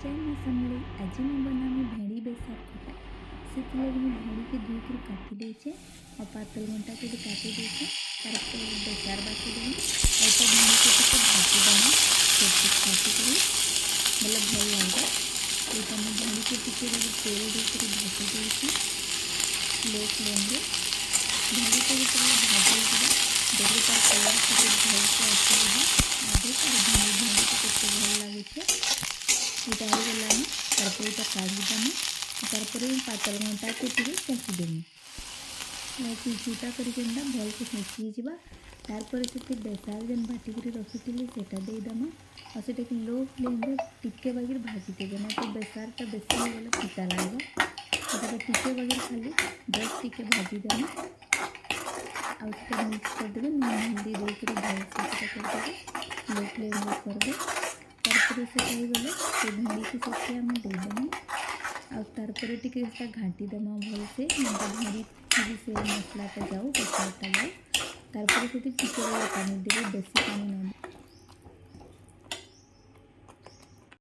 जय माँ समले आज मैं बनामी भेड़ी बेसार खटा से भेड़ी के धोई कर काटी देचे और पातल घंटा को भी काटी देचे तार बेसार बाटी देनी और तो भेड़ी को टिके भाजी देना काटी करी मतलब भल लगे तो मैं भेड़ी को टिके तेल देकर भाजी देची लो फ्लेम रे भेड़ी को भी भाजी देखिए तार कलर टिके भल से आसो आगे तार भेड़ी को केते भल लगे ये हो गलानी तारपर ये काढ़ीदेमी तारपर पातल घंटा को सेकीदेमी चूटा करके भल से सेकी तारपर से बेसार जेन बाटिक रखी सेटा देदेमा और से लो फ्लेम टिके बागिर भाजी देवे ना तो बेसारटा बेसी हो गले पिता लगे टिके बागिर खाली जस्ट टिके भाजी देमा आउ मिक्स करदे लुण हल्दी देकर भल से करदे लो फ्लेम करदे तारपर से गले से भेड़ी की सेठी आम देदेमा आरपर टी घाटी देमा भल से भेड़ी की से मसलाटा जाऊ बेसारटा जाऊ तारपर से टिके पानी देवे बेसी पानी